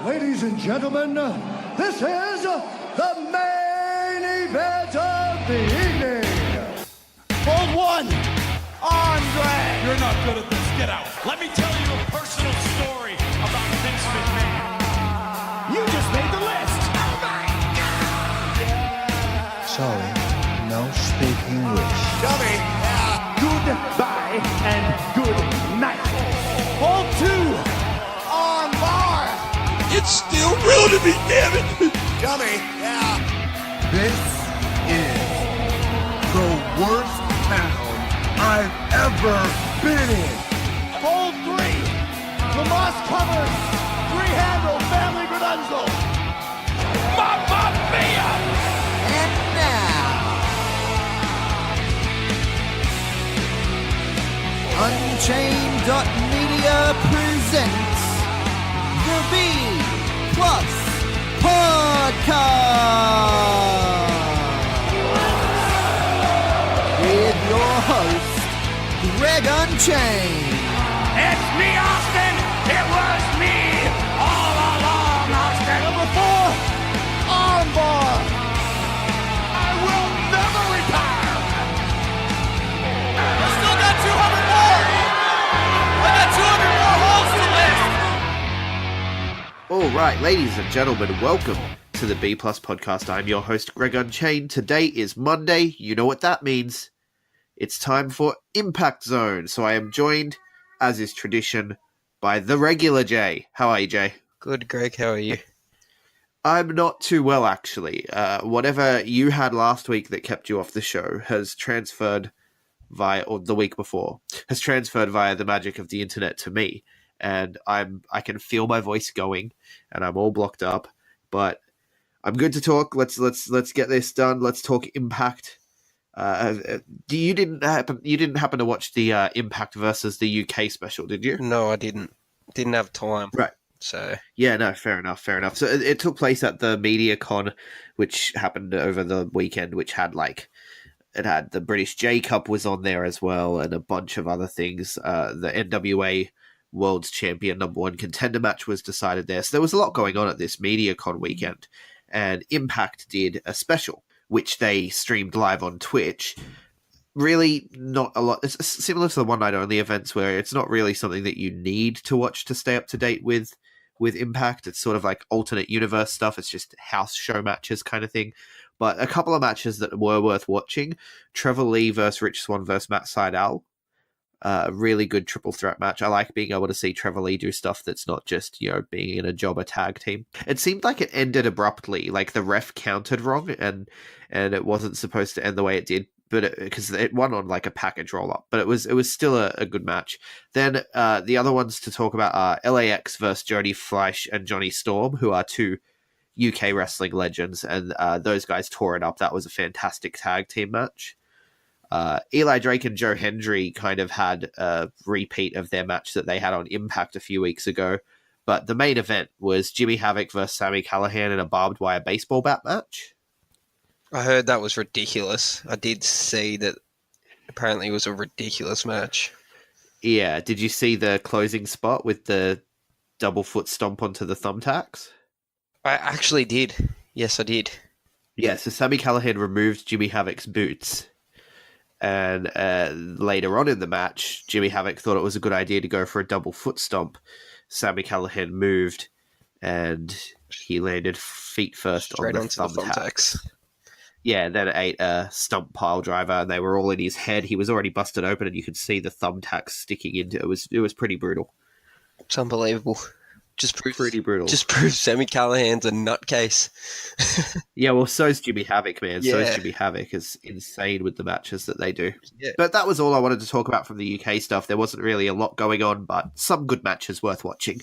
Ladies and gentlemen, this is the main event of the evening. Hold one, Andre. You're not good at this. Get out. Let me tell you a personal story about Vince McMahon. You just made the list. Oh my God! Sorry, no speak English. Dummy. Goodbye and good night. Hold two, on bar. It's still real to me, damn it! Dummy. This is the worst town I've ever been in. Hold three, Lamas covers. Three-handle family Gradunzel. Mamma mia! And now, Unchained.Media presents the B Plus Podcast with your host, Greg Unchained. It's me, Austin! It was me all along, Austin! number four, armbar. I will never retire! I still got 200 more. I got 200 more holes to list. All right, ladies and gentlemen, welcome to the B Plus Podcast. I'm your host, Greg Unchained. Today is Monday. You know what that means. It's time for Impact Zone. So I am joined, as is tradition, by the regular Jay. How are you, Jay? Good, Greg. How are you? I'm not too well, actually. Whatever you had last week that kept you off the show has transferred or the week before, has transferred via the magic of the internet to me. And I can feel my voice going, and I'm all blocked up. But I'm good to talk. Let's get this done. Let's talk Impact. You didn't happen to watch the Impact versus the UK special, did you? No, I didn't. Didn't have time. Right. So Yeah, no, fair enough. So it took place at the MediaCon, which happened over the weekend, which had it had the British J Cup was on there as well, and a bunch of other things. The NWA World's Champion #1 contender match was decided there. So there was a lot going on at this MediaCon weekend, and Impact did a special, which they streamed live on Twitch. Really not a lot. It's similar to the one night only events where it's not really something that you need to watch to stay up to date with Impact. It's sort of like alternate universe stuff. It's just house show matches kind of thing. But a couple of matches that were worth watching. Trevor Lee versus Rich Swann versus Matt Sydal. A really good triple threat match. I like being able to see Trevor Lee do stuff that's not just, being in a jobber tag team. It seemed like it ended abruptly, like the ref counted wrong, and it wasn't supposed to end the way it did, but because it won on like a package roll up, but it was still a good match. Then the other ones to talk about are LAX versus Jody Fleisch and Johnny Storm, who are two UK wrestling legends, and those guys tore it up. That was a fantastic tag team match. Eli Drake and Joe Hendry kind of had a repeat of their match that they had on Impact a few weeks ago, but the main event was Jimmy Havoc versus Sami Callihan in a barbed wire baseball bat match. I heard that was ridiculous. I did see that. Apparently, it was a ridiculous match. Yeah, did you see the closing spot with the double foot stomp onto the thumbtacks? I actually did. Yes, I did. Yeah, so Sami Callihan removed Jimmy Havoc's boots. And later on in the match, Jimmy Havoc thought it was a good idea to go for a double foot stomp. Sami Callihan moved, and he landed feet first Straight on the onto the thumbtacks. Yeah, then ate a stump pile driver, and they were all in his head. He was already busted open, and you could see the thumbtacks sticking into it. It was pretty brutal. It's unbelievable. Pretty brutal. Just proves Sami Callihan's a nutcase. Yeah, well, so's Jimmy Havoc, man. Yeah. So's Jimmy Havoc. Is insane with the matches that they do. Yeah. But that was all I wanted to talk about from the UK stuff. There wasn't really a lot going on, but some good matches worth watching.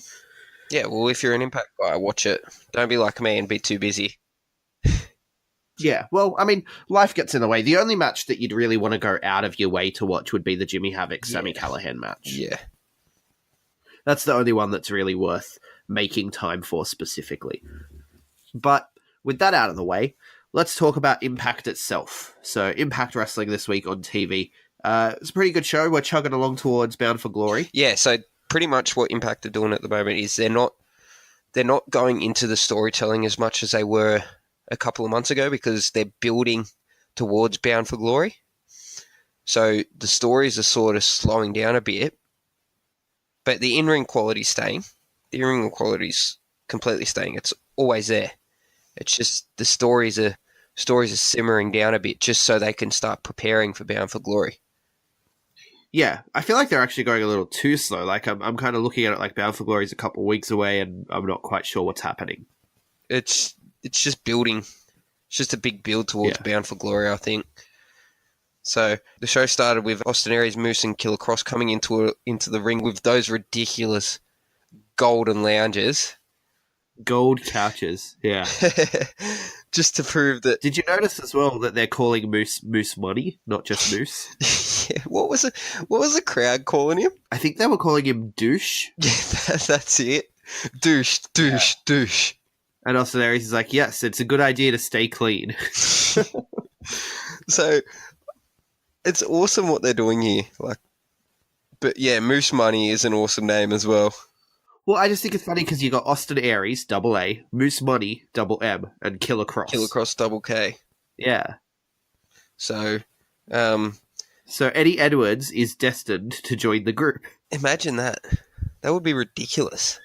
Yeah, well, if you're an Impact guy, watch it. Don't be like me and be too busy. Yeah, well, I mean, life gets in the way. The only match that you'd really want to go out of your way to watch would be the Jimmy Havoc Sami Callihan match. Yeah. That's the only one that's really worth making time for specifically. But with that out of the way, let's talk about Impact itself. So Impact Wrestling this week on TV. It's a pretty good show. We're chugging along towards Bound for Glory. Yeah, so pretty much what Impact are doing at the moment is they're they're not going into the storytelling as much as they were a couple of months ago because they're building towards Bound for Glory. So the stories are sort of slowing down a bit, but the in-ring quality's staying. The in-ring quality's completely staying. It's always there. It's just the stories are simmering down a bit just so they can start preparing for Bound for Glory. Yeah, I feel like they're actually going a little too slow. Like I'm kind of looking at it like Bound for Glory is a couple of weeks away, and I'm not quite sure what's happening. It's just building. It's just a big build towards Bound for Glory, I think. So the show started with Austin Aries, Moose, and Killer Cross coming into the ring with those ridiculous golden lounges. Gold couches, yeah. Just to prove that. Did you notice as well that they're calling Moose Money, not just Moose? Yeah, what was the crowd calling him? I think they were calling him Douche. Yeah, that's it. Douche. And Austin Aries is like, yes, it's a good idea to stay clean. So it's awesome what they're doing here. But yeah, Moose Money is an awesome name as well. Well, I just think it's funny because you got Austin Aries, double A, Moose Money, double M, and Killer Cross. Killer Cross, double K. Yeah. So, So Eddie Edwards is destined to join the group. Imagine that. That would be ridiculous.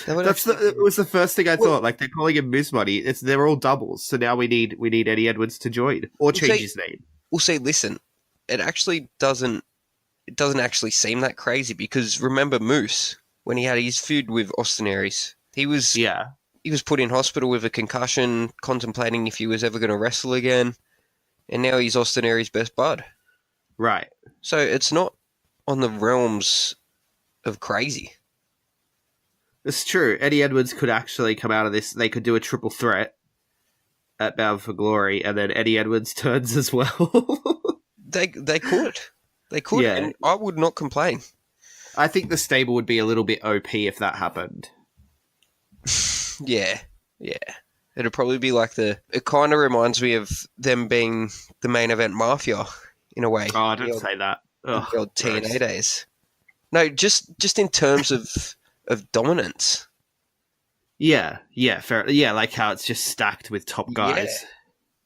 It was the first thing I thought. Like, they're calling him Moose Money. They're all doubles. So now we need Eddie Edwards to join or change his name. We'll say, listen, it actually doesn't actually seem that crazy because remember Moose, when he had his feud with Austin Aries, he was put in hospital with a concussion, contemplating if he was ever going to wrestle again, and now he's Austin Aries' best bud. Right. So it's not on the realms of crazy. It's true. Eddie Edwards could actually come out of this. They could do a triple threat at Bound for Glory, and then Eddie Edwards turns as well. They could. They could, Yeah. and I would not complain. I think the stable would be a little bit OP if that happened. Yeah. It'd probably be like it kind of reminds me of them being the main event Mafia, in a way. Oh, don't say that. Ugh, The old TNA gross. days. No, just in terms of dominance. Yeah, fair. Yeah, like how it's just stacked with top guys.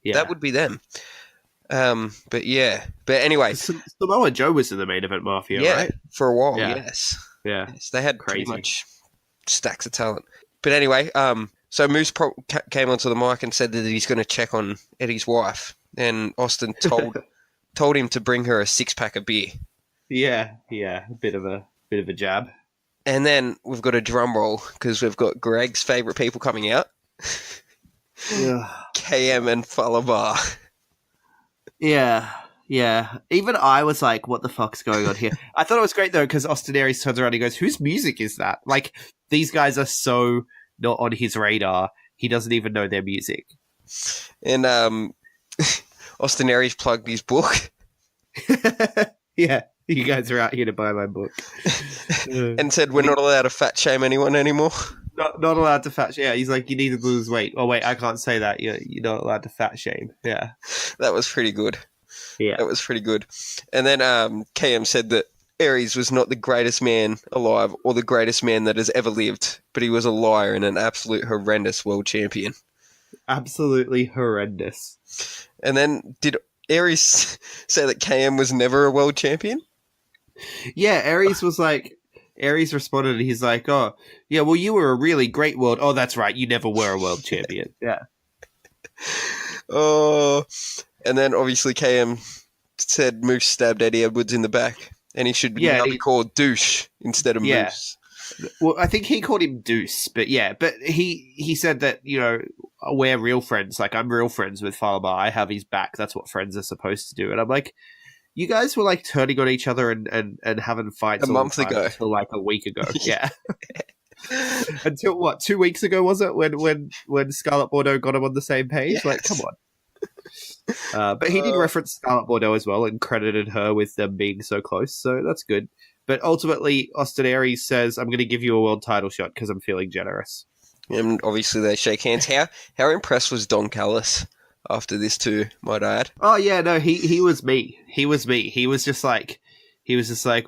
Yeah. That would be them. But anyway. Samoa Joe was in the main event Mafia, right? For a while, Yeah. yes. Yeah. Yes, they had Crazy. pretty much stacks of talent. But anyway, so Moose came onto the mic and said that he's going to check on Eddie's wife, and Austin told him to bring her a 6-pack of beer. Yeah, a bit of a jab. And then we've got a drum roll because we've got Greg's favourite people coming out. Yeah. KM and Falabar. Yeah. Even I was like, what the fuck's going on here? I thought it was great, though, because Austin Aries turns around and goes, whose music is that? Like, these guys are so not on his radar. He doesn't even know their music. And Austin Aries plugged his book. Yeah, you guys are out here to buy my book. And said we're not allowed to fat shame anyone anymore. Not allowed to fat shame. Yeah, he's like, you need to lose weight. Oh, wait, I can't say that. You're not allowed to fat shame. Yeah. That was pretty good. Yeah. That was pretty good. And then KM said that Aries was not the greatest man alive or the greatest man that has ever lived, but he was a liar and an absolute horrendous world champion. Absolutely horrendous. And then did Aries say that KM was never a world champion? Yeah, Aries responded and he's like, oh, yeah, well, you were a really great world. Oh, that's right. You never were a world champion. Yeah. Oh, and then obviously KM said Moose stabbed Eddie Edwards in the back and he should now be called Douche instead of Moose. Well, I think he called him Deuce, but he said that, we're real friends. Like, I'm real friends with Falabar. I have his back. That's what friends are supposed to do. And I'm like, you guys were like turning on each other and having fights a month ago until like a week ago. Yeah. Until what, 2 weeks ago was it when Scarlett Bordeaux got him on the same page? Yes. Like, come on. But he did reference Scarlett Bordeaux as well and credited her with them being so close, so that's good. But ultimately, Austin Aries says, I'm going to give you a world title shot because I'm feeling generous. And obviously they shake hands. How impressed was Don Callis after this too, might I add? Oh yeah, no, he was me. He was me. He was just like,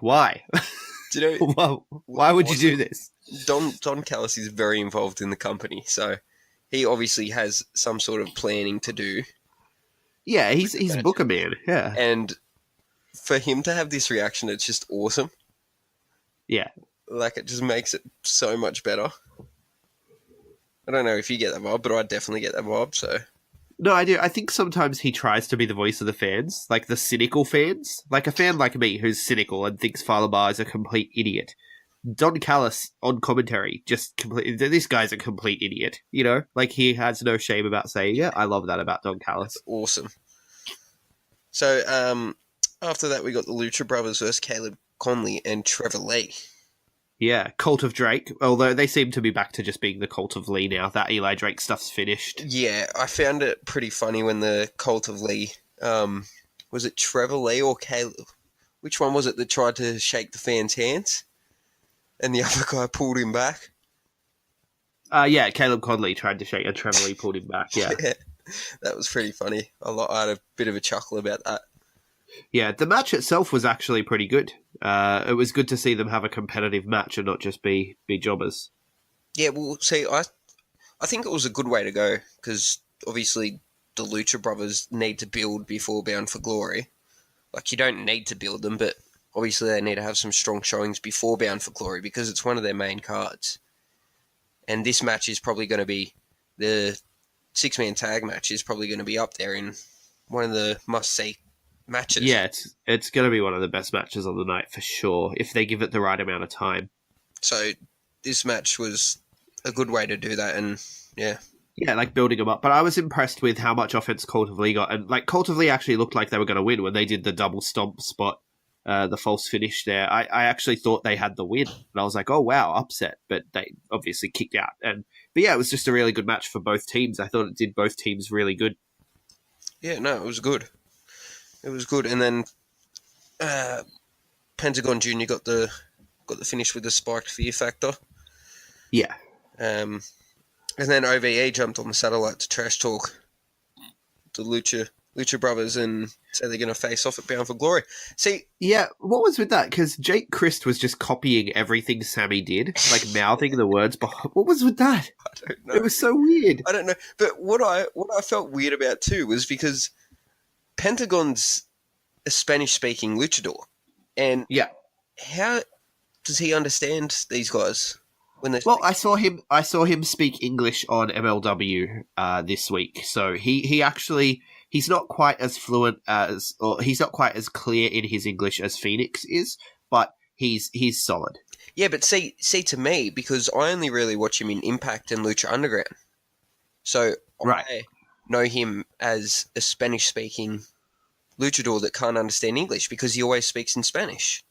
why? Do you know, why would you do this? Don Callis is very involved in the company, so he obviously has some sort of planning to do. Yeah, he's Booker Man. Yeah, And for him to have this reaction, it's just awesome. yeah. Like, it just makes it so much better. I don't know if you get that vibe, but I definitely get that vibe, so... No, I do. I think sometimes he tries to be the voice of the fans, like the cynical fans. Like a fan like me who's cynical and thinks Falabar is a complete idiot. Don Callis on commentary just completely... This guy's a complete idiot, you know? Like, he has no shame about saying it. I love that about Don Callis. That's awesome. So, after that, we got the Lucha Brothers versus Caleb Conley and Trevor Lee. Yeah, Cult of Drake. Although they seem to be back to just being the Cult of Lee now. That Eli Drake stuff's finished. Yeah, I found it pretty funny when the Cult of Lee... was it Trevor Lee or Caleb? Which one was it that tried to shake the fans' hands? And the other guy pulled him back? Yeah, Caleb Conley tried to shake and Trevor Lee pulled him back, yeah. Yeah, that was pretty funny. I had a bit of a chuckle about that. Yeah, the match itself was actually pretty good. It was good to see them have a competitive match and not just be jobbers. Yeah, well, see, I think it was a good way to go, because obviously the Lucha Brothers need to build before Bound for Glory. Like, you don't need to build them, but obviously they need to have some strong showings before Bound for Glory, because it's one of their main cards. And this match is probably going to be, the six-man tag match is probably going to be up there in one of the must-see matches. Yeah, it's going to be one of the best matches on the night for sure, if they give it the right amount of time. So this match was a good way to do that, and yeah. Yeah, like building them up. But I was impressed with how much offense Cult of Lee got. And like Cult of Lee actually looked like they were going to win when they did the double stomp spot, the false finish there. I actually thought they had the win. And I was like, oh, wow, upset. But they obviously kicked out. But yeah, it was just a really good match for both teams. I thought it did both teams really good. Yeah, no, it was good. It was good, and then Pentagon Jr. got the finish with the spiked fear factor. Yeah. And then OVE jumped on the satellite to trash talk the Lucha Brothers and say they're going to face off at Bound for Glory. See, yeah, what was with that? Because Jake Christ was just copying everything Sammy did, like mouthing the words. What was with that? I don't know. It was so weird. I don't know, but what I felt weird about too was because Pentagon's a Spanish-speaking luchador, and yeah, how does he understand these guys when they? Well, I saw him speak English on MLW this week, so he actually he's not quite as fluent as, or he's not quite as clear in his English as Phoenix is, but he's solid. Yeah, but see to me, because I only really watch him in Impact and Lucha Underground, so right. I know him as a Spanish-speaking luchador that can't understand English because he always speaks in Spanish.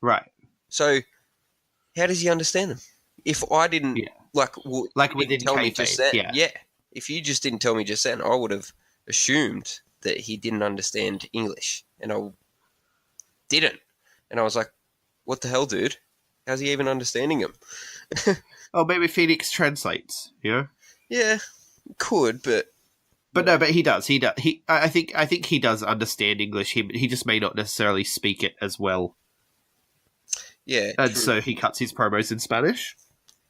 Right. So, how does he understand them? If I didn't, like within tell me just then, yeah. If you just didn't tell me just then, I would have assumed that he didn't understand English, and I didn't. And I was like, what the hell, dude? How's he even understanding him? Oh, maybe Phoenix translates, you know? Yeah, could, but no, but he does. I think he does understand English. He just may not necessarily speak it as well. Yeah, and true. So he cuts his promos in Spanish.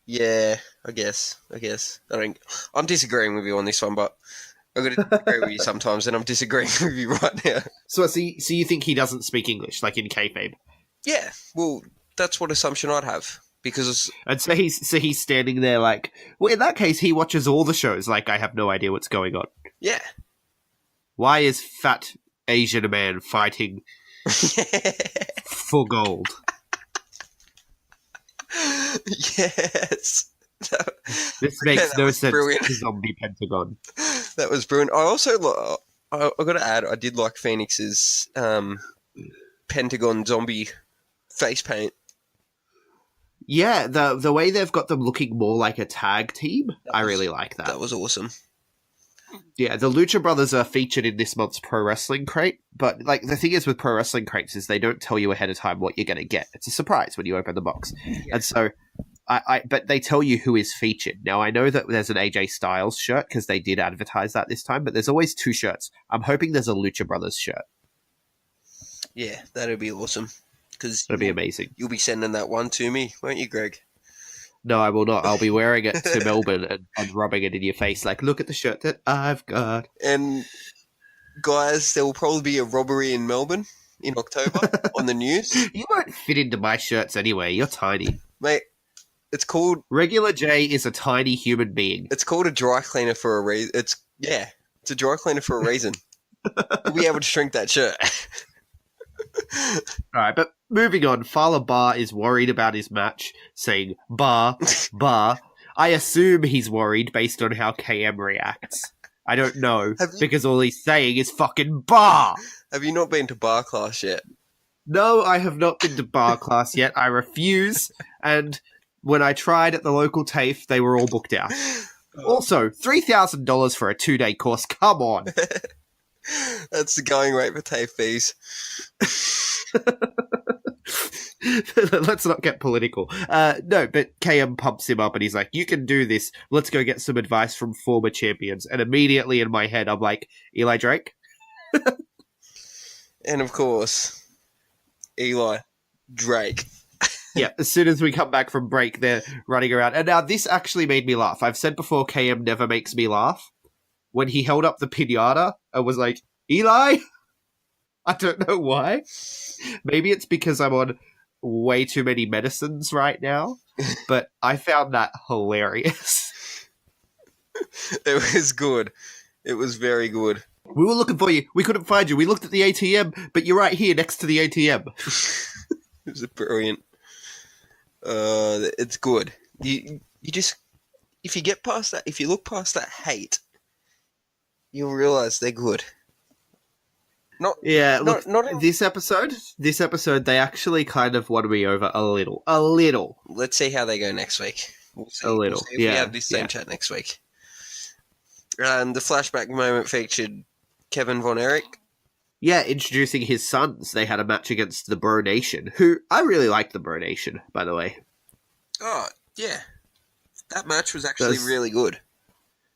Yeah, I guess. I'm disagreeing with you on this one, but I'm going to disagree with you sometimes, and I'm disagreeing with you right now. So you think he doesn't speak English, like in kayfabe? Yeah, well, that's what assumption I'd have. Because and so he's standing there like, well, in that case, he watches all the shows. Like, I have no idea what's going on. Yeah. Why is fat Asian man fighting for gold? Yes. This makes no sense brilliant. to Zombie Pentagon. That was brilliant. I also, I got to add, I did like Phoenix's Pentagon zombie face paint. Yeah, the way they've got them looking more like a tag team, I really like that. That was awesome. Yeah, the Lucha Brothers are featured in this month's Pro Wrestling Crate, but like the thing is with Pro Wrestling Crates is they don't tell you ahead of time what you're going to get. It's a surprise when you open the box. Yeah. And so, but they tell you who is featured. Now, I know that there's an AJ Styles shirt because they did advertise that this time, but there's always two shirts. I'm hoping there's a Lucha Brothers shirt. Yeah, that'd be awesome. That'd be amazing. You'll be sending that one to me, won't you, Greg? No, I will not. I'll be wearing it to Melbourne and rubbing it in your face like, look at the shirt that I've got. And guys, there will probably be a robbery in Melbourne in October on the news. You won't fit into my shirts anyway. You're tiny. Mate, it's called... Regular J is a tiny human being. It's called a dry cleaner for a reason. It's a dry cleaner for a reason. You'll be able to shrink that shirt. All right, but moving on, Fala Bar is worried about his match, saying, bar. I assume he's worried based on how KM reacts. I don't know, because all he's saying is fucking bar. Have you not been to bar class yet? No, I have not been to bar class yet. I refuse, and when I tried at the local TAFE, they were all booked out. Also, $3,000 for a 2-day course. Come on. That's the going rate for TAFE fees. Let's not get political. No, but KM pumps him up and he's like, you can do this. Let's go get some advice from former champions. And immediately in my head, I'm like, Eli Drake? And of course, Eli Drake. Yeah, as soon as we come back from break, they're running around. And now this actually made me laugh. I've said before, KM never makes me laugh. When he held up the pinata, I was like, Eli? I don't know why. Maybe it's because I'm on way too many medicines right now, but I found that hilarious. It was good. It was very good. We were looking for you. We couldn't find you. We looked at the ATM, but you're right here next to the ATM. It was brilliant. It's good. You just, if you get past that, if you look past that hate, you'll realize they're good. This episode, they actually kind of won me over a little. Let's see how they go next week. We'll see. A little, We'll see if we have this same chat next week. The flashback moment featured Kevin Von Erich. Yeah, introducing his sons. They had a match against the Bro Nation, who I really like the Bro Nation, by the way. Oh, yeah. That match was actually really good.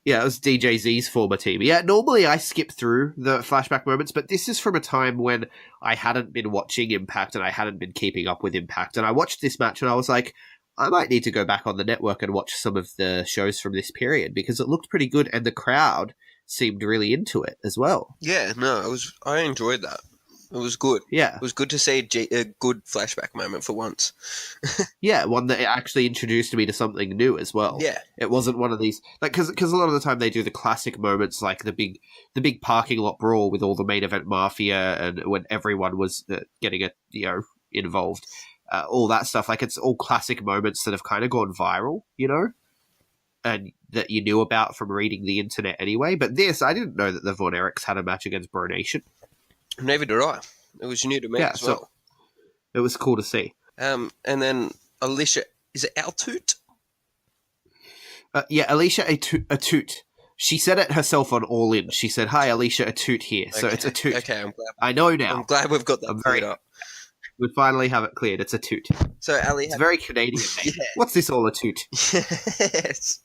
Yeah, it was DJZ's former team. Yeah, normally I skip through the flashback moments, but this is from a time when I hadn't been watching Impact and I hadn't been keeping up with Impact. And I watched this match and I was like, I might need to go back on the network and watch some of the shows from this period because it looked pretty good and the crowd seemed really into it as well. Yeah, no, I enjoyed that. It was good. Yeah. It was good to see a good flashback moment for once. Yeah, one that actually introduced me to something new as well. Yeah. It wasn't one of these, like, because a lot of the time they do the classic moments like the big parking lot brawl with all the main event mafia and when everyone was getting involved. All that stuff. Like, it's all classic moments that have kind of gone viral, and that you knew about from reading the internet anyway. But this, I didn't know that the Von Erichs had a match against Bro Nation. Neither did I. It was new to me as well. So it was cool to see. And then Alicia, is it Altoot? Yeah, Alicia Atoot. She said it herself on All In. She said, "Hi, Alicia Atoot here." So it's Atoot. Okay, I'm glad. I know now. I'm glad we've got that cleared up. We finally have it cleared. It's Atoot. So Ali, it's very Canadian. Yeah. What's this all Atoot? Yes.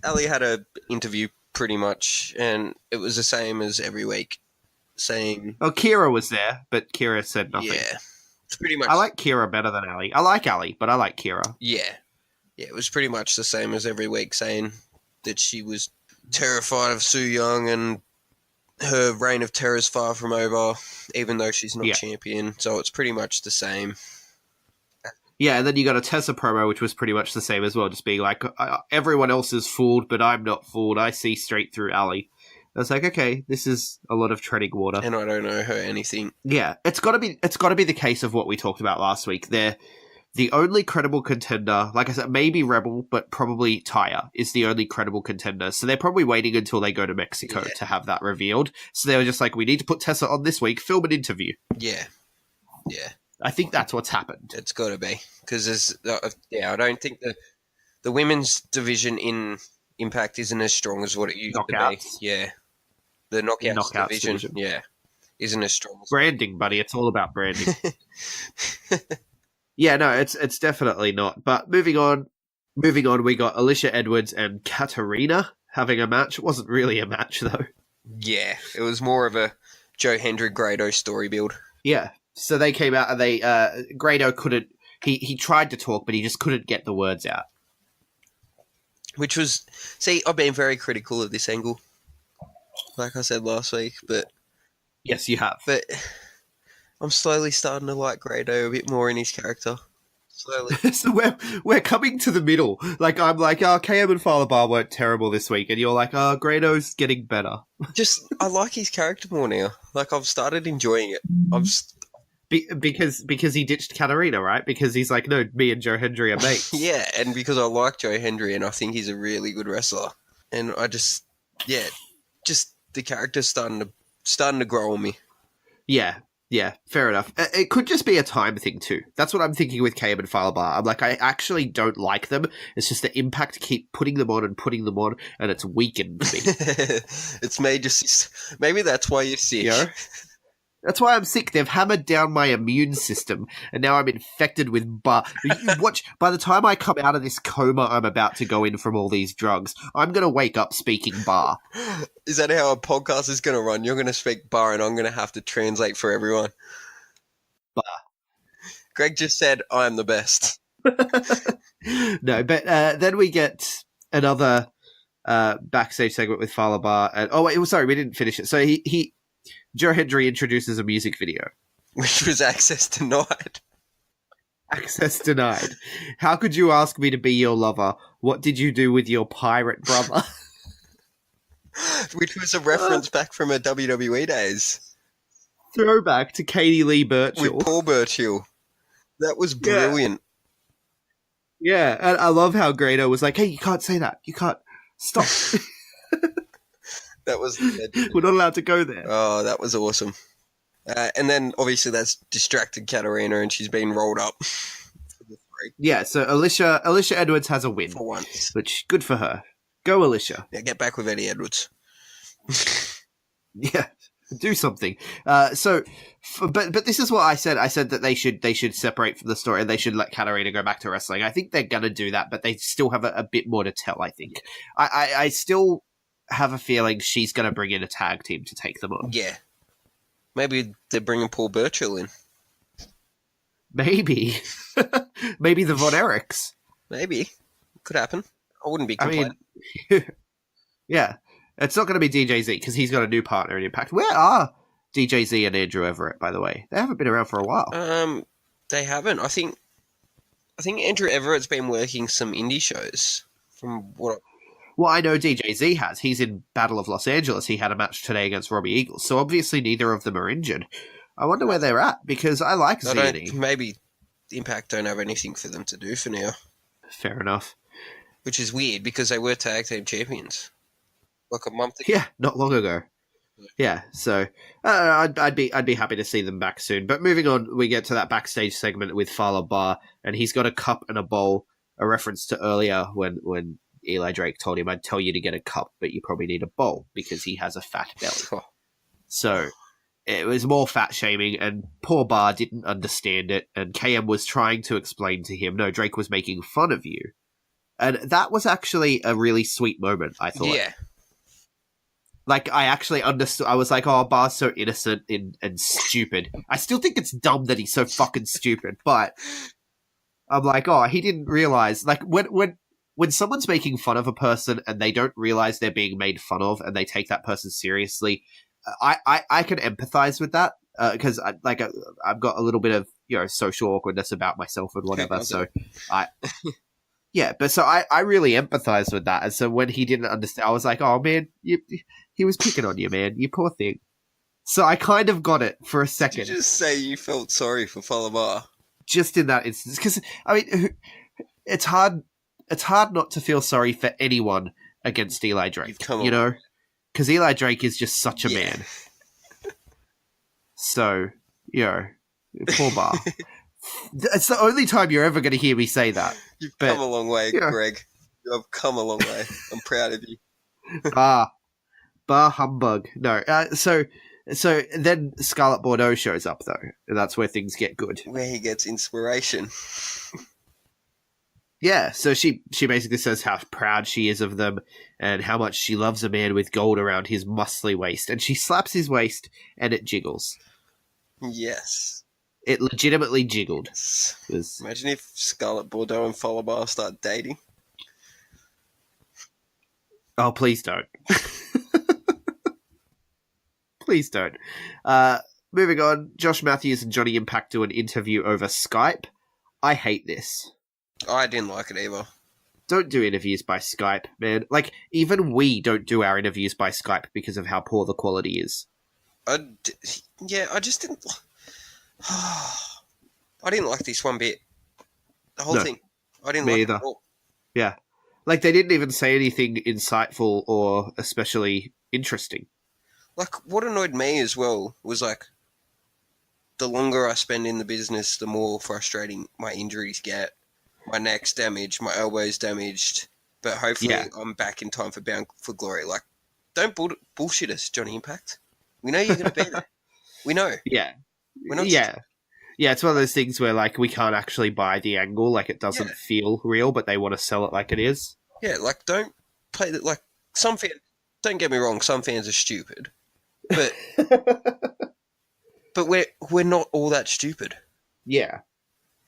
Ali had a interview pretty much, and it was the same as every week, saying. Oh, Kira was there, but Kira said nothing. Yeah, it's pretty much. I like Kira better than Ali. I like Ali, but I like Kira. Yeah, it was pretty much the same as every week, saying that she was terrified of Su Yung and her reign of terror is far from over, even though she's not champion. So it's pretty much the same. Yeah, and then you got a Tessa promo, which was pretty much the same as well, just being like, everyone else is fooled, but I'm not fooled. I see straight through Ali. I was like, okay, this is a lot of treading water. And I don't know her anything. Yeah, it's got to be the case of what we talked about last week. They're the only credible contender, like I said, maybe Rebel, but probably Taya is the only credible contender. So they're probably waiting until they go to Mexico to have that revealed. So they were just like, we need to put Tessa on this week, film an interview. Yeah. I think that's what's happened. It's got to be. Because I don't think the women's division in Impact isn't as strong as what it used to be. Yeah. The knockouts division, isn't as strong. Branding, buddy. It's all about branding. Yeah, no, it's definitely not. But moving on, we got Alicia Edwards and Katarina having a match. It wasn't really a match, though. Yeah, it was more of a Joe Hendry Grado story build. Yeah, so they came out and Grado couldn't he tried to talk, but he just couldn't get the words out. Which was, see, I've been very critical of this angle, like I said last week, but Yes, you have. I'm slowly starting to like Grado a bit more in his character. Slowly. So we're coming to the middle. Like, I'm like, oh, KM and Father Bar weren't terrible this week, and you're like, oh, Grado's getting better. Just, I like his character more now. Like, I've started enjoying it. Because he ditched Katarina, right? Because he's like, no, me and Joe Hendry are mates. Yeah, and because I like Joe Hendry and I think he's a really good wrestler. And I just the character's starting to grow on me. Yeah, fair enough. It could just be a time thing too. That's what I'm thinking with KM and Father Bar. I'm like, I actually don't like them. It's just the Impact keep putting them on, and it's weakened me. It's made just maybe that's why you're sick. You know? That's why I'm sick. They've hammered down my immune system, and now I'm infected with bar. Watch, by the time I come out of this coma I'm about to go in from all these drugs, I'm going to wake up speaking bar. Is that how a podcast is going to run? You're going to speak bar, and I'm going to have to translate for everyone. Bar. Greg just said, I am the best. No, but then we get another backstage segment with Father Bar. And, oh, wait, sorry, we didn't finish it. So Joe Hendry introduces a music video. Which was access denied. Access denied. How could you ask me to be your lover? What did you do with your pirate brother? Which was a reference back from her WWE days. Throwback to Katie Lee Burchill. With Paul Burchill. That was brilliant. Yeah, and I love how Grado was like, hey, you can't say that. You can't. Stop. That was... We're not allowed to go there. Oh, that was awesome. And then, obviously, that's distracted Katarina, and she's been rolled up. Yeah, so Alicia Edwards has a win. For once. Which, good for her. Go, Alicia. Yeah, get back with Eddie Edwards. Yeah, do something. But this is what I said. I said that they should separate from the story and they should let Katarina go back to wrestling. I think they're gonna do that, but they still have a bit more to tell. I think. I still have a feeling she's gonna bring in a tag team to take them on. Yeah, maybe they're bringing Paul Burchill in. Maybe, maybe the Von Erichs. Maybe could happen. I wouldn't be complaining. I mean, yeah, it's not going to be DJZ because he's got a new partner in Impact. Where are DJZ and Andrew Everett, by the way? They haven't been around for a while. They haven't. I think Andrew Everett's been working some indie shows. From what? Well, I know DJZ has. He's in Battle of Los Angeles. He had a match today against Robbie Eagles. So obviously neither of them are injured. I wonder where they're at because I like Z&E. Maybe Impact don't have anything for them to do for now. Fair enough. Which is weird because they were tag team champions like a month ago. Yeah, not long ago. Yeah, so I'd be happy to see them back soon. But moving on, we get to that backstage segment with Fowler Bar, and he's got a cup and a bowl, a reference to earlier when Eli Drake told him, I'd tell you to get a cup, but you probably need a bowl because he has a fat belly. So it was more fat shaming, and poor Bar didn't understand it, and KM was trying to explain to him, no, Drake was making fun of you. And that was actually a really sweet moment, I thought. Yeah. Like, I actually understood. I was like, oh, Bar's so innocent and stupid. I still think it's dumb that he's so fucking stupid, but I'm like, oh, he didn't realize. Like, when someone's making fun of a person and they don't realize they're being made fun of and they take that person seriously, I can empathize with that because I've got a little bit of, social awkwardness about myself and whatever. So yeah, but so I really empathize with that. And so when he didn't understand, I was like, oh man, he was picking on you, man. You poor thing. So I kind of got it for a second. Did you just say you felt sorry for Fowler? Just in that instance. Because, I mean, it's hard not to feel sorry for anyone against Eli Drake, Because Eli Drake is just such a man. So, poor Bar. It's the only time you're ever going to hear me say that. You've come a long way, Greg. You have come a long way. I'm proud of you. Bar humbug. No. So then Scarlett Bordeaux shows up, though. And that's where things get good. Where he gets inspiration. Yeah, so she basically says how proud she is of them and how much she loves a man with gold around his muscly waist. And she slaps his waist and it jiggles. Yes. It legitimately jiggled. It was- Imagine if Scarlett Bordeaux and Folabar start dating. Oh, please don't. Please don't. Moving on, Josh Matthews and Johnny Impact do an interview over Skype. I hate this. I didn't like it either. Don't do interviews by Skype, man. Like, even we don't do our interviews by Skype because of how poor the quality is. I just didn't. I didn't like this one bit. The whole No, thing. I didn't me like either. it at all. Yeah. Like, they didn't even say anything insightful or especially interesting. Like, what annoyed me as well was, like, the longer I spend in the business, the more frustrating my injuries get. My neck's damaged, my elbow's damaged, but hopefully I'm back in time for Bound for Glory. Like, don't bullshit us, Johnny Impact. We know you're going to be there. We know. Yeah. We're not Yeah. Yeah, it's one of those things where, like, we can't actually buy the angle. Like, it doesn't feel real, but they want to sell it like it is. Yeah, like, don't play that. Like, some fans, don't get me wrong, some fans are stupid. But but we're not all that stupid. Yeah.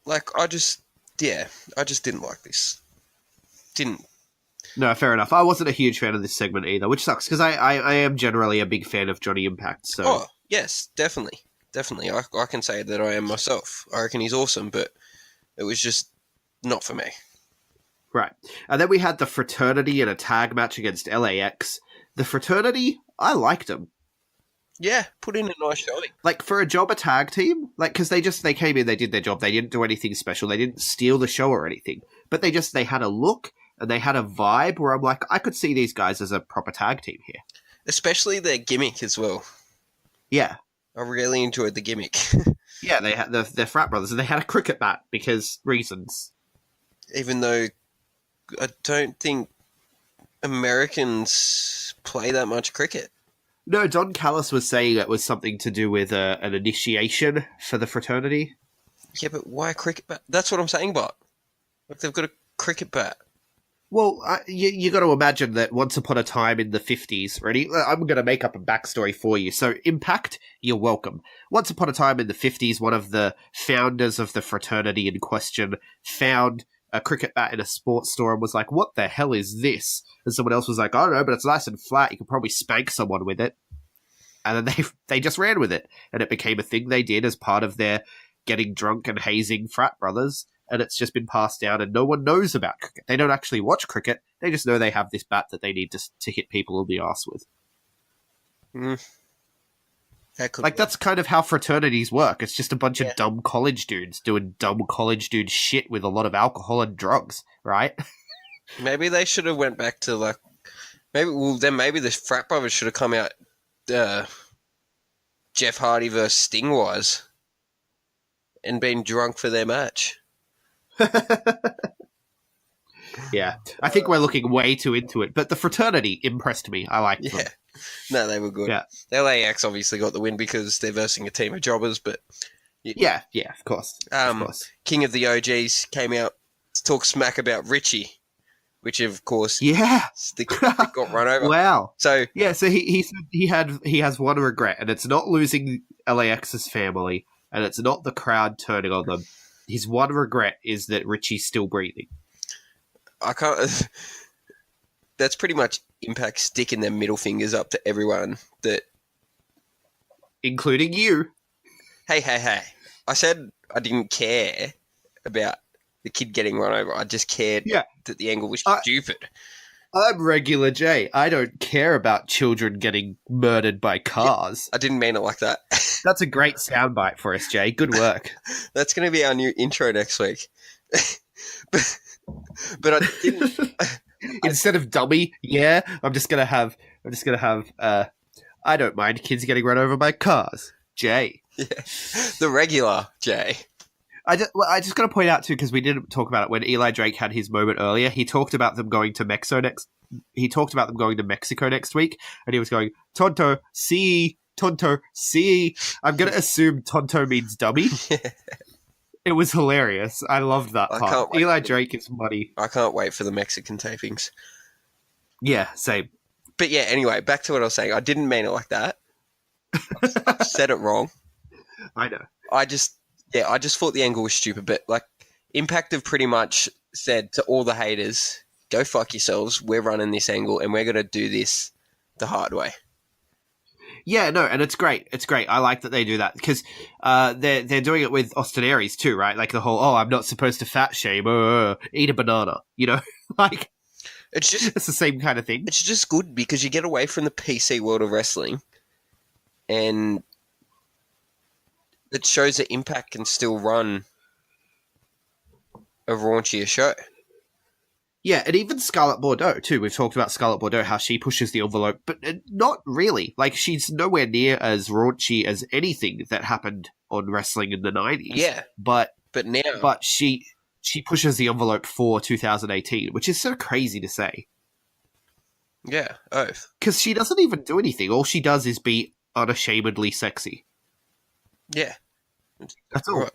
Like, I just didn't like this. Didn't. No, fair enough. I wasn't a huge fan of this segment either, which sucks, because I am generally a big fan of Johnny Impact, so... Oh, yes, definitely. Definitely. I can say that I am myself. I reckon he's awesome, but it was just not for me. Right. And then we had the Fraternity in a tag match against LAX. The Fraternity, I liked them. Yeah, put in a nice showing. Like, for a jobber tag team, like, because they came in, they did their job, they didn't do anything special, they didn't steal the show or anything, but they had a look, and they had a vibe where I'm like, I could see these guys as a proper tag team here. Especially their gimmick as well. Yeah. I really enjoyed the gimmick. Yeah, they had they're frat brothers, and they had a cricket bat, because reasons. Even though I don't think Americans play that much cricket. No, Don Callis was saying it was something to do with an initiation for the fraternity. Yeah, but why a cricket bat? That's what I'm saying, but like they've got a cricket bat. Well, you got to imagine that once upon a time in the 50s, ready? I'm going to make up a backstory for you. So, Impact, you're welcome. Once upon a time in the 50s, one of the founders of the fraternity in question found a cricket bat in a sports store and was like, what the hell is this? And someone else was like, I don't know, but it's nice and flat. You could probably spank someone with it. And then they just ran with it. And it became a thing they did as part of their getting drunk and hazing frat brothers. And it's just been passed down, and no one knows about cricket. They don't actually watch cricket. They just know they have this bat that they need to hit people in the arse with. That's kind of how fraternities work. It's just a bunch of dumb college dudes doing dumb college dude shit with a lot of alcohol and drugs, right? Maybe they should have went back to maybe the frat brothers should have come out Jeff Hardy versus Sting wise and been drunk for their match. Yeah, I think we're looking way too into it, but the fraternity impressed me. I liked them. No, they were good. Yeah. LAX obviously got the win because they're versing a team of jobbers, but yeah, of course. King of the OGs came out to talk smack about Richie, which of course the kid that got run over. Wow. So he said he has one regret, and it's not losing LAX's family, and it's not the crowd turning on them. His one regret is that Richie's still breathing. I can't. That's pretty much Impact sticking their middle fingers up to everyone that, including you. Hey! I said I didn't care about the kid getting run over. I just cared that the angle was stupid. I'm regular Jay. I don't care about children getting murdered by cars. I didn't mean it like that. That's a great soundbite for us, Jay. Good work. That's going to be our new intro next week. but I didn't. Instead of dummy, I'm just gonna have. I don't mind kids getting run over by cars, Jay. Yeah, the regular Jay. I just got to point out too, because we didn't talk about it when Eli Drake had his moment earlier. He talked about them going to Mexico next. He talked about them going to Mexico next week, and he was going Tonto, see, Tonto, see. I'm gonna assume Tonto means dummy. It was hilarious. I loved that part. Eli Drake is money. I can't wait for the Mexican tapings. Yeah, same. But yeah, anyway, back to what I was saying. I didn't mean it like that. I said it wrong. I know. I just Yeah, I just thought the angle was stupid, but like Impact have pretty much said to all the haters, go fuck yourselves, we're running this angle and we're going to do this the hard way. Yeah, no, and it's great. It's great. I like that they do that because they're doing it with Austin Aries too, right? Like the whole, I'm not supposed to fat shame, eat a banana, like It's just it's the same kind of thing. it's just good because you get away from the PC world of wrestling, and it shows that Impact can still run a raunchier show. Yeah, and even Scarlett Bordeaux too. We've talked about Scarlett Bordeaux, how she pushes the envelope, but not really. Like she's nowhere near as raunchy as anything that happened on wrestling in the 90s. Yeah, but now, she pushes the envelope for 2018, which is so crazy to say. Yeah, oath. Because she doesn't even do anything. All she does is be unashamedly sexy. Yeah, That's all. Right.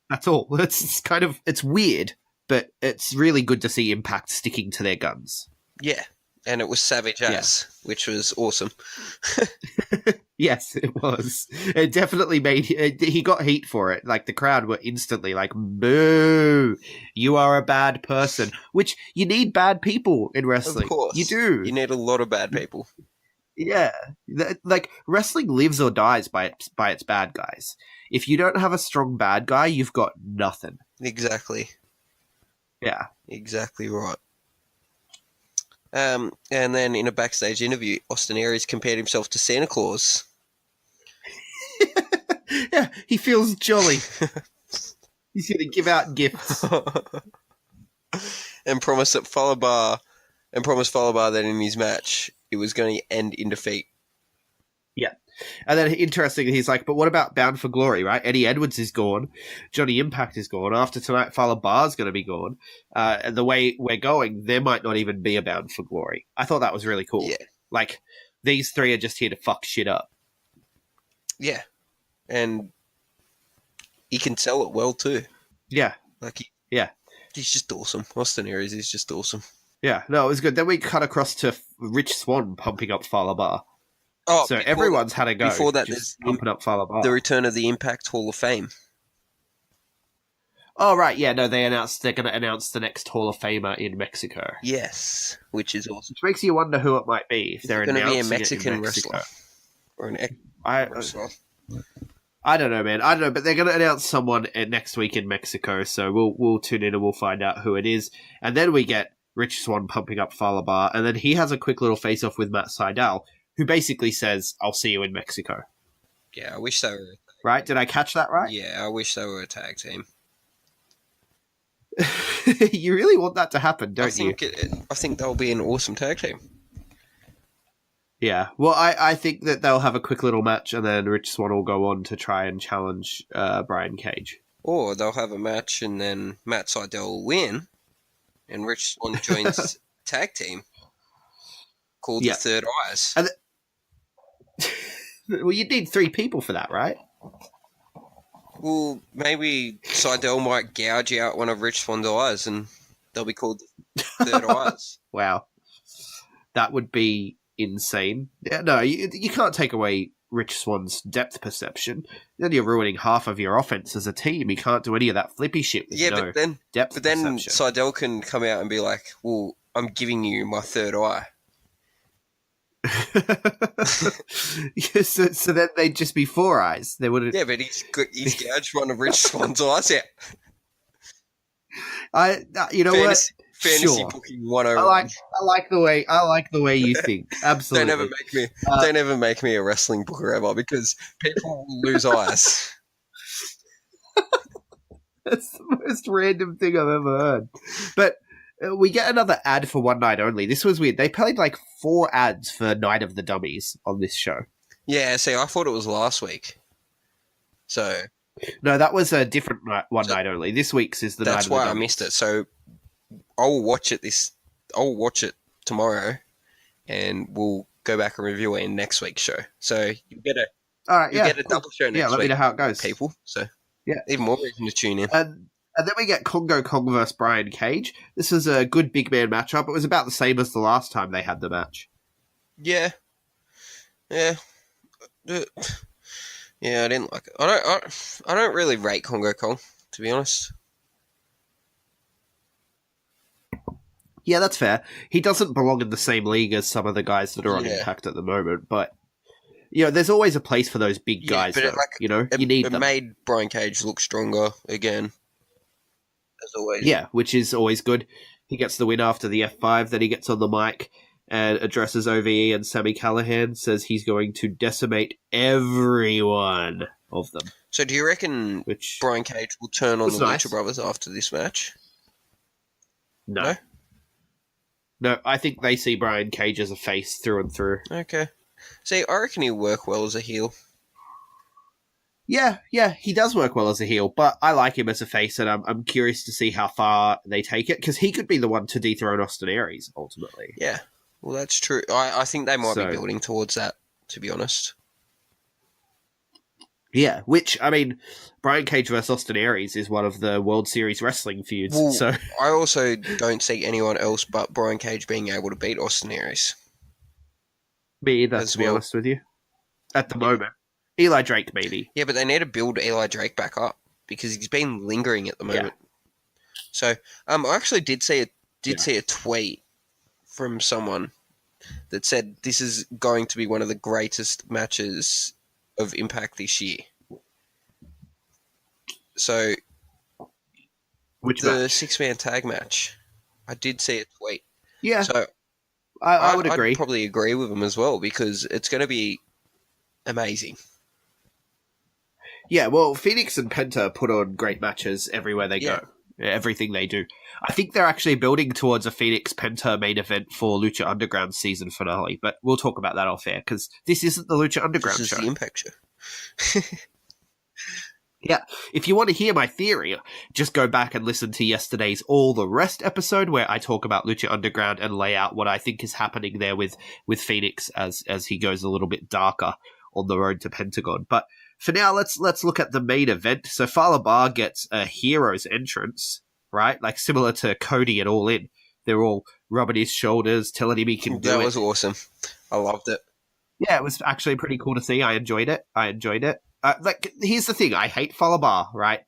That's all. It's weird, but it's really good to see Impact sticking to their guns. Yeah, and it was savage ass, which was awesome. Yes, it was. It definitely made... He got heat for it. Like, the crowd were instantly like, boo, you are a bad person. Which, you need bad people in wrestling. Of course. You do. You need a lot of bad people. Yeah. Like, wrestling lives or dies by its bad guys. If you don't have a strong bad guy, you've got nothing. Exactly. Yeah. Exactly right. And then in a backstage interview, Austin Aries compared himself to Santa Claus. Yeah, he feels jolly. He's going to give out gifts. and promised Falaba that in his match it was going to end in defeat. Yeah. And then, interestingly, he's like, but what about Bound for Glory, right? Eddie Edwards is gone. Johnny Impact is gone. After tonight, Falabar's going to be gone. And the way we're going, there might not even be a Bound for Glory. I thought that was really cool. Yeah. Like, these three are just here to fuck shit up. Yeah. And he can sell it well, too. Yeah. Like, yeah. He's just awesome. Austin Aries is just awesome. Yeah. No, it was good. Then we cut across to Rich Swann pumping up Falabar. Oh, so everyone's had a go. Before that, just there's pumping up Falabar. the return of the Impact Hall of Fame. Oh, right. Yeah, no, they're going to announce the next Hall of Famer in Mexico. Yes, which is awesome. Which makes you wonder who it might be. If they're going to be a Mexican wrestler. Or an wrestler. I don't know, man. I don't know, but they're going to announce someone next week in Mexico, so we'll tune in and we'll find out who it is. And then we get Rich Swann pumping up Falabar, and then he has a quick little face-off with Matt Sydal, who basically says, I'll see you in Mexico. Yeah, I wish they were. Right? Did I catch that right? Yeah, I wish they were a tag team. You really want that to happen, don't you? I think they'll be an awesome tag team. Yeah. Well, I think that they'll have a quick little match, and then Rich Swann will go on to try and challenge Brian Cage. Or they'll have a match, and then Matt Sydal will win, and Rich Swann joins tag team called the Third Eyes. Well, you'd need 3 people for that, right? Well, maybe Sydal might gouge out one of Rich Swann's eyes, and they'll be called the Third Eyes. Wow. That would be insane. Yeah, no, you can't take away Rich Swann's depth perception. Then you're ruining half of your offense as a team. You can't do any of that flippy shit with no depth but then perception. Sydal can come out and be like, well, I'm giving you my third eye. so then they'd just be 4 eyes. They wouldn't. Yeah, but he's gouged one of Rich Swann's eyes out. You know what? Fantasy Sure. booking 101. I like the way you think. Absolutely. Don't ever make me a wrestling booker ever, because people will lose eyes. That's the most random thing I've ever heard. But we get another ad for One Night Only. This was weird. They played like 4 ads for Night of the Dummies on this show. Yeah, see, I thought it was last week. So no, that was a different One Night Only. This week's is the Night of the Dummies. That's why I missed it. So I'll watch it tomorrow, and we'll go back and review it in next week's show. So you get a double show next week. Yeah, let me know how it goes, people. So yeah, even more reason to tune in. And then we get Congo Kong versus Brian Cage. This was a good big man matchup. It was about the same as the last time they had the match. Yeah. Yeah, I didn't like it. I don't really rate Congo Kong, to be honest. Yeah, that's fair. He doesn't belong in the same league as some of the guys that are on Yeah. Impact at the moment, but there's always a place for those big guys, though. You need them. It made Brian Cage look stronger again, as always. Yeah, which is always good. He gets the win after the F5, then he gets on the mic and addresses OVE and Sami Callihan, says he's going to decimate every one of them. So do you reckon Which Brian Cage will turn on was the nice. Lucha Brothers after this match? No. No, I think they see Brian Cage as a face through and through. Okay. See, I reckon he'll work well as a heel. Yeah, he does work well as a heel, but I like him as a face, and I'm curious to see how far they take it, because he could be the one to dethrone Austin Aries, ultimately. Yeah, well, that's true. I think they might be So- building towards that, to be honest. Yeah, which, I mean, Brian Cage versus Austin Aries is one of the World Series wrestling feuds, Well, so... I also don't see anyone else but Brian Cage being able to beat Austin Aries. Me either, As to be well. honest with you. At the moment. Eli Drake, maybe. Yeah, but they need to build Eli Drake back up, because he's been lingering at the moment. So, I actually did see a tweet from someone that said this is going to be one of the greatest matches of Impact this year. So, Which the match? 6-man tag match, I did see a tweet. Yeah, So I would agree. I'd probably agree with him as well, because it's going to be amazing. Yeah, well, Phoenix and Penta put on great matches everywhere they Yeah. go. Everything they do. I think they're actually building towards a Phoenix Penta main event for Lucha Underground season finale, but we'll talk about that off air, because this isn't the Lucha Underground This is show. the Impact show. Yeah, if you want to hear my theory, just go back and listen to yesterday's All the Rest episode, where I talk about Lucha Underground and lay out what I think is happening there with Phoenix as he goes a little bit darker on the road to Pentagon. But for now, let's look at the main event. So Fala Bar gets a hero's entrance, right? Like similar to Cody at All In. They're all rubbing his shoulders, telling him he can do That it. was awesome. I loved it. Yeah, it was actually pretty cool to see. I enjoyed it. Here's the thing. I hate Fala Bar, right?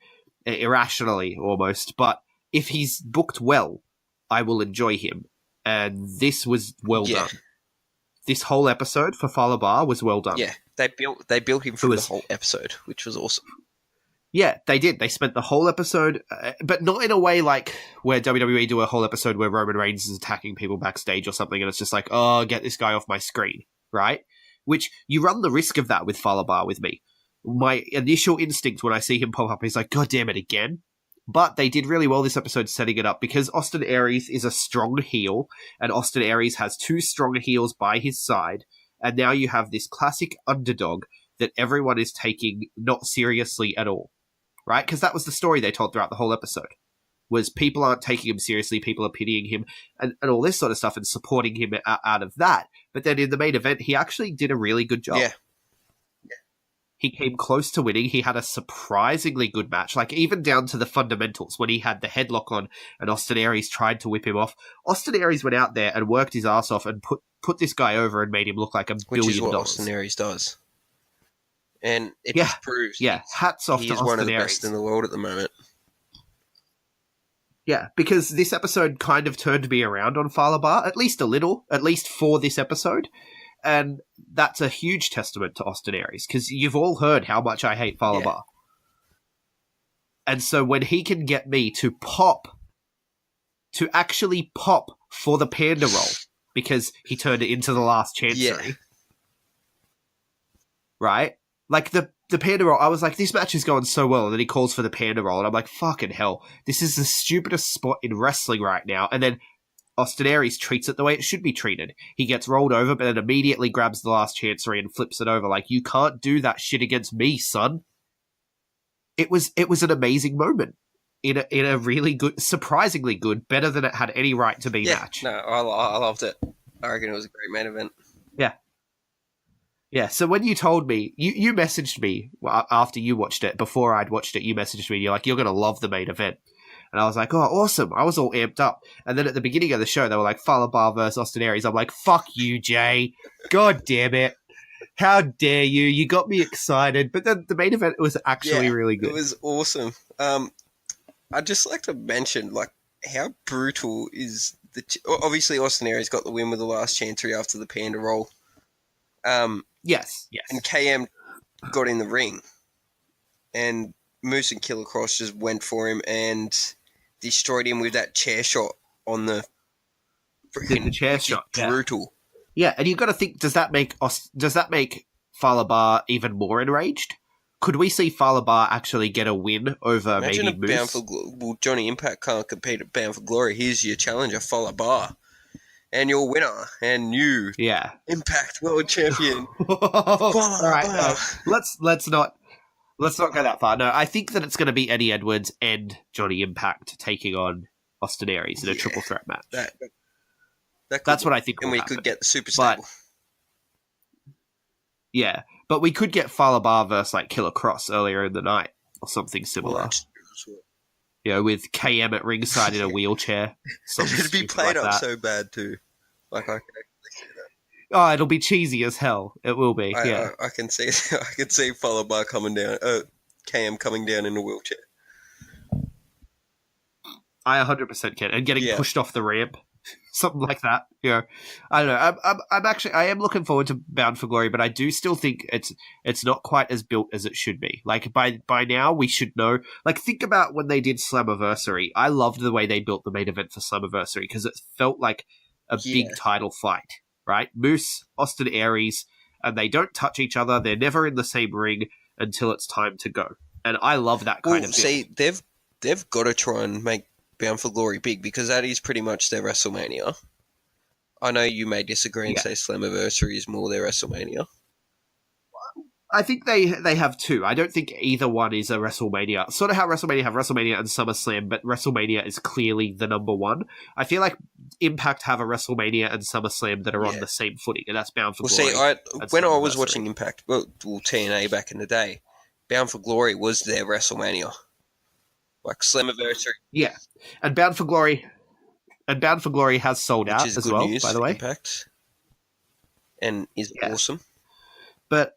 Irrationally, almost. But if he's booked well, I will enjoy him. And this was well Yeah. done. This whole episode for Fala Bar was well done. Yeah, they built him through was- the whole episode, which was awesome. Yeah, they did. They spent the whole episode, but not in a way like where WWE do a whole episode where Roman Reigns is attacking people backstage or something, and it's just like, oh, get this guy off my screen, right? Which you run the risk of that with Fala Bar with me. My initial instinct when I see him pop up is like, God damn it, again. But they did really well this episode setting it up, because Austin Aries is a strong heel, and Austin Aries has two strong heels by his side, and now you have this classic underdog that everyone is taking not seriously at all. Right? Because that was the story they told throughout the whole episode, was people aren't taking him seriously, people are pitying him, and all this sort of stuff, and supporting him out of that. But then in the main event, he actually did a really good job. Yeah. He came close to winning. He had a surprisingly good match, like even down to the fundamentals, when he had the headlock on and Austin Aries tried to whip him off. Austin Aries went out there and worked his ass off and put this guy over and made him look like $1 billion. Which is what Austin Aries does. And it Yeah. just proves Yeah, hats off he to is Austin one of the Aries. best in the world at the moment. Yeah, because this episode kind of turned me around on Fala Bar, at least a little, at least for this episode. And that's a huge testament to Austin Aries, because you've all heard how much I hate Fala Yeah. Bar. And so when he can get me to actually pop for the Panda roll, because he turned it into the last Chancery, Yeah. right? Like the Panda roll, I was like, this match is going so well, and then he calls for the Panda roll, and I'm like, fucking hell, this is the stupidest spot in wrestling right now. And then Austin Aries treats it the way it should be treated. He gets rolled over, but then immediately grabs the last Chancery and flips it over. Like, you can't do that shit against me, son. It was an amazing moment in a really good, surprisingly good, better than it had any right to be match. No, I loved it. I reckon it was a great main event. Yeah, so when you told me, you messaged me after you watched it, before I'd watched it, you messaged me, and you're like, you're going to love the main event. And I was like, oh, awesome. I was all amped up. And then at the beginning of the show, they were like, Fala Bar versus Austin Aries. I'm like, fuck you, Jay. God damn it. How dare you? You got me excited. But then the main event was actually really good. It was awesome. I'd just like to mention, like, how brutal is obviously Austin Aries got the win with the last chancery after the Panda roll. Yes. And KM got in the ring, and Moose and Killer Cross just went for him and destroyed him with that chair shot on the The chair shot. Brutal. Yeah, and you've got to think: does that make Fallah Bahh even more enraged? Could we see Fallah Bahh actually get a win over Imagine maybe a Moose? well, Johnny Impact can't compete at Bound for Glory. Here's your challenger, Fallah Bahh, and your winner and new Impact World Champion. All right, no, let's not go that far. No, I think that it's going to be Eddie Edwards and Johnny Impact taking on Austin Aries in a triple threat match. That's what I think. And we happen. could get the super stable. Yeah, but we could get Fallah Bahh versus like Killer Cross earlier in the night or something similar. You know, with KM at ringside in a wheelchair. It'd be played up so bad too. Like I can actually see that. Oh, it'll be cheesy as hell. It will be. I can see. I can see Fallah Bahh coming down. KM coming down in a wheelchair. I 100% can, and getting pushed off the ramp. Something like that, you know. I don't know. I am looking forward to Bound for Glory, but I do still think it's not quite as built as it should be. Like by now, we should know. Like think about when they did Slammiversary. I loved the way they built the main event for Slammiversary because it felt like a big title fight, right? Moose, Austin Aries, and they don't touch each other. They're never in the same ring until it's time to go, and I love that kind of. See, they've got to try and make Bound for Glory big because that is pretty much their WrestleMania. I know you may disagree and say Slammiversary is more their WrestleMania. I think they have two. I don't think either one is a WrestleMania. Sort of how WrestleMania have WrestleMania and SummerSlam, but WrestleMania is clearly the number one. I feel like Impact have a WrestleMania and SummerSlam that are on the same footing, and that's Bound for Glory. See, when I was watching Impact, well, TNA back in the day, Bound for Glory was their WrestleMania. Like Slammiversary. Yeah. And Bound for Glory has sold out as well, by the way. Impact. And is awesome. But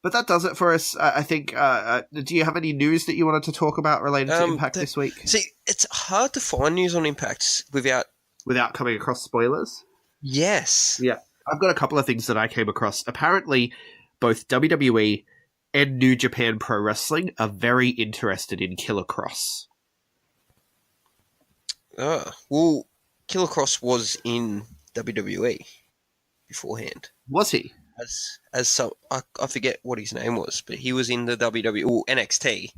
that does it for us. I think, do you have any news that you wanted to talk about related to Impact this week? See, it's hard to find news on Impact without coming across spoilers? Yes. Yeah. I've got a couple of things that I came across. Apparently, both WWE and New Japan Pro Wrestling are very interested in Killer Cross. Well, Killer Cross was in WWE beforehand. Was he? As some, I forget what his name was, but he was in the WWE NXT.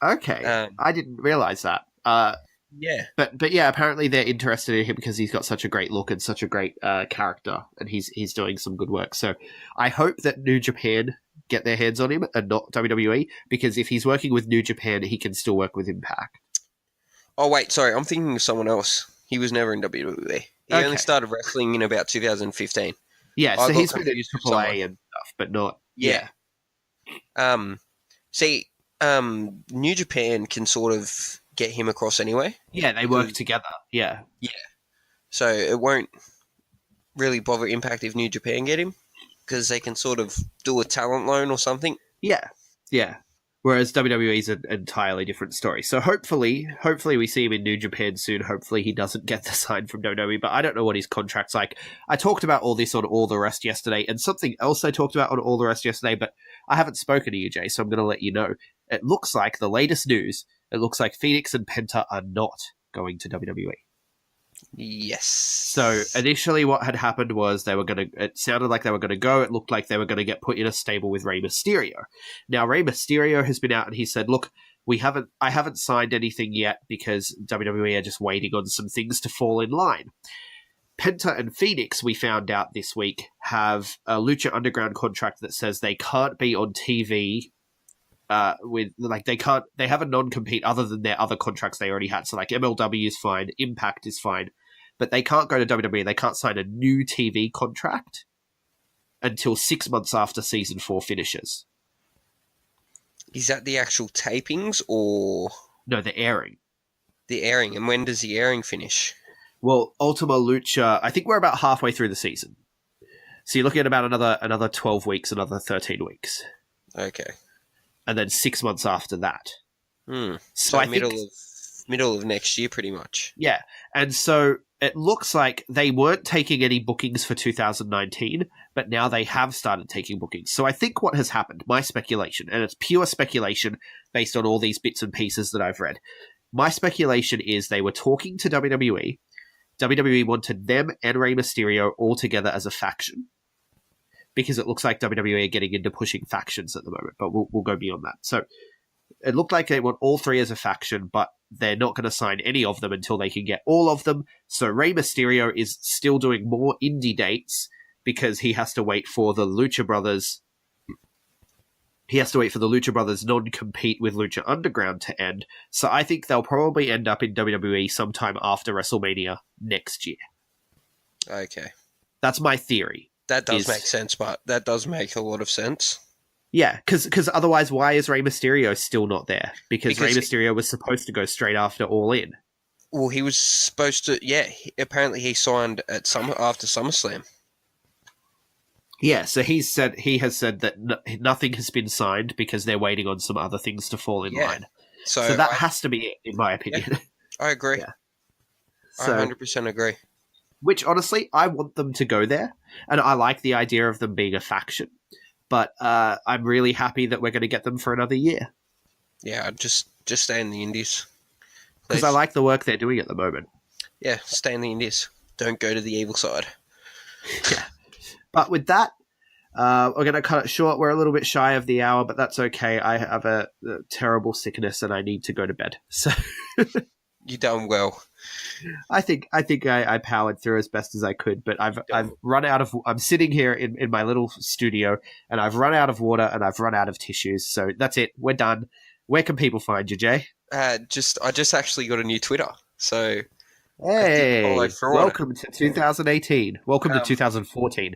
Okay, I didn't realize that. Yeah, but yeah, apparently they're interested in him because he's got such a great look and such a great character, and he's doing some good work. So I hope that New Japan get their hands on him and not WWE, because if he's working with New Japan, he can still work with Impact. Oh wait, sorry, I'm thinking of someone else. He was never in WWE. He only started wrestling in about 2015. Yeah, so he's been in AAA and stuff, but not... Yeah. New Japan can sort of get him across anyway. Yeah, they work together. Yeah. Yeah. So it won't really bother Impact if New Japan get him, because they can sort of do a talent loan or something. Yeah. Whereas WWE is an entirely different story. So hopefully we see him in New Japan soon. Hopefully he doesn't get the sign from WWE, but I don't know what his contract's like. I talked about all this on All the Rest yesterday, and something else I talked about on All the Rest yesterday, but I haven't spoken to you, Jay, so I'm going to let you know. It looks like, the latest news, it looks like Phoenix and Penta are not going to WWE. Yes. So initially what had happened was it sounded like they were going to go. It looked like they were going to get put in a stable with Rey Mysterio. Now, Rey Mysterio has been out and he said, look, I haven't signed anything yet because WWE are just waiting on some things to fall in line. Penta and Phoenix, we found out this week, have a Lucha Underground contract that says they can't be on TV they have a non-compete other than their other contracts they already had. So like MLW is fine, Impact is fine, but they can't go to WWE. They can't sign a new TV contract until 6 months after season 4 finishes. Is that the actual tapings or? No, the airing. The airing. And when does the airing finish? Well, Ultima Lucha, I think we're about halfway through the season. So you're looking at about another 12 weeks, another 13 weeks. Okay. And then 6 months after that. So I middle of next year, pretty much. Yeah. And so it looks like they weren't taking any bookings for 2019, but now they have started taking bookings. So I think what has happened, my speculation, and it's pure speculation based on all these bits and pieces that I've read. My speculation is they were talking to WWE. WWE wanted them and Rey Mysterio all together as a faction, because it looks like WWE are getting into pushing factions at the moment, but we'll go beyond that. So it looked like they want all three as a faction, but they're not going to sign any of them until they can get all of them. So Rey Mysterio is still doing more indie dates because he has to wait for the Lucha Brothers. He has to wait for the Lucha Brothers non-compete with Lucha Underground to end. So I think they'll probably end up in WWE sometime after WrestleMania next year. Okay. That's my theory. That does make sense, but that does make a lot of sense. Yeah, because otherwise, why is Rey Mysterio still not there? Because Rey Mysterio was supposed to go straight after All In. Well, he was supposed to. Yeah, apparently he signed at after SummerSlam. Yeah, so he has said that nothing has been signed because they're waiting on some other things to fall in line. So that has to be it, in my opinion. Yeah, I agree. Yeah. I 100% agree. Which, honestly, I want them to go there, and I like the idea of them being a faction. But I'm really happy that we're going to get them for another year. Yeah, just stay in the Indies. Because I like the work they're doing at the moment. Yeah, stay in the Indies. Don't go to the evil side. Yeah. But with that, we're going to cut it short. We're a little bit shy of the hour, but that's okay. I have a terrible sickness and I need to go to bed. So You done well. I think I powered through as best as I could, but I've run out of. I'm sitting here in my little studio, and I've run out of water and I've run out of tissues. So that's it. We're done. Where can people find you, Jay? I just actually got a new Twitter. So hey, welcome to 2018. Welcome to 2014.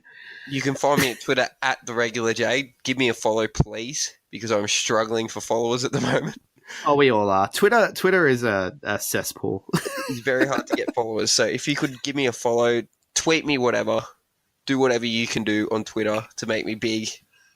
You can find me at Twitter at the regular J. Give me a follow, please, because I'm struggling for followers at the moment. Oh, we all are. Twitter is a cesspool. It's very hard to get followers. So if you could give me a follow, tweet me whatever, do whatever you can do on Twitter to make me big,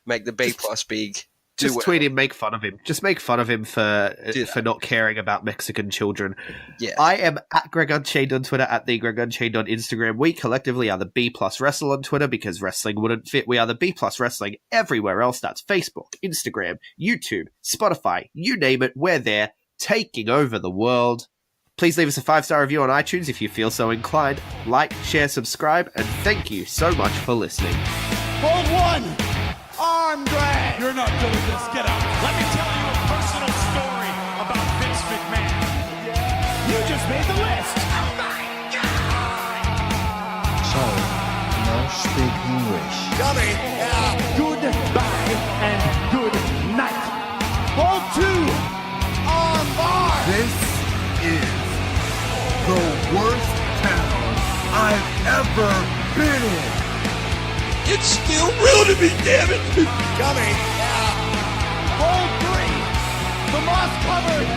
make the B+ big. Just tweet him, make fun of him. Just make fun of him for not caring about Mexican children. Yeah. I am at Greg Unchained on Twitter, at the Greg Unchained on Instagram. We collectively are the B+ Wrestle on Twitter because wrestling wouldn't fit. We are the B+ Wrestling everywhere else. That's Facebook, Instagram, YouTube, Spotify, you name it. We're there, taking over the world. Please leave us a 5-star review on iTunes if you feel so inclined. Like, share, subscribe, and thank you so much for listening. Hold one. Arm drag. You're not doing this. Get out. Let me tell you a personal story about Vince McMahon. You just made the list. So, no speak English. Goodbye and good night. Hold two. Arm bar. This is the worst town I've ever been in. It's still real to me, damn it! Hold three. The moss covered.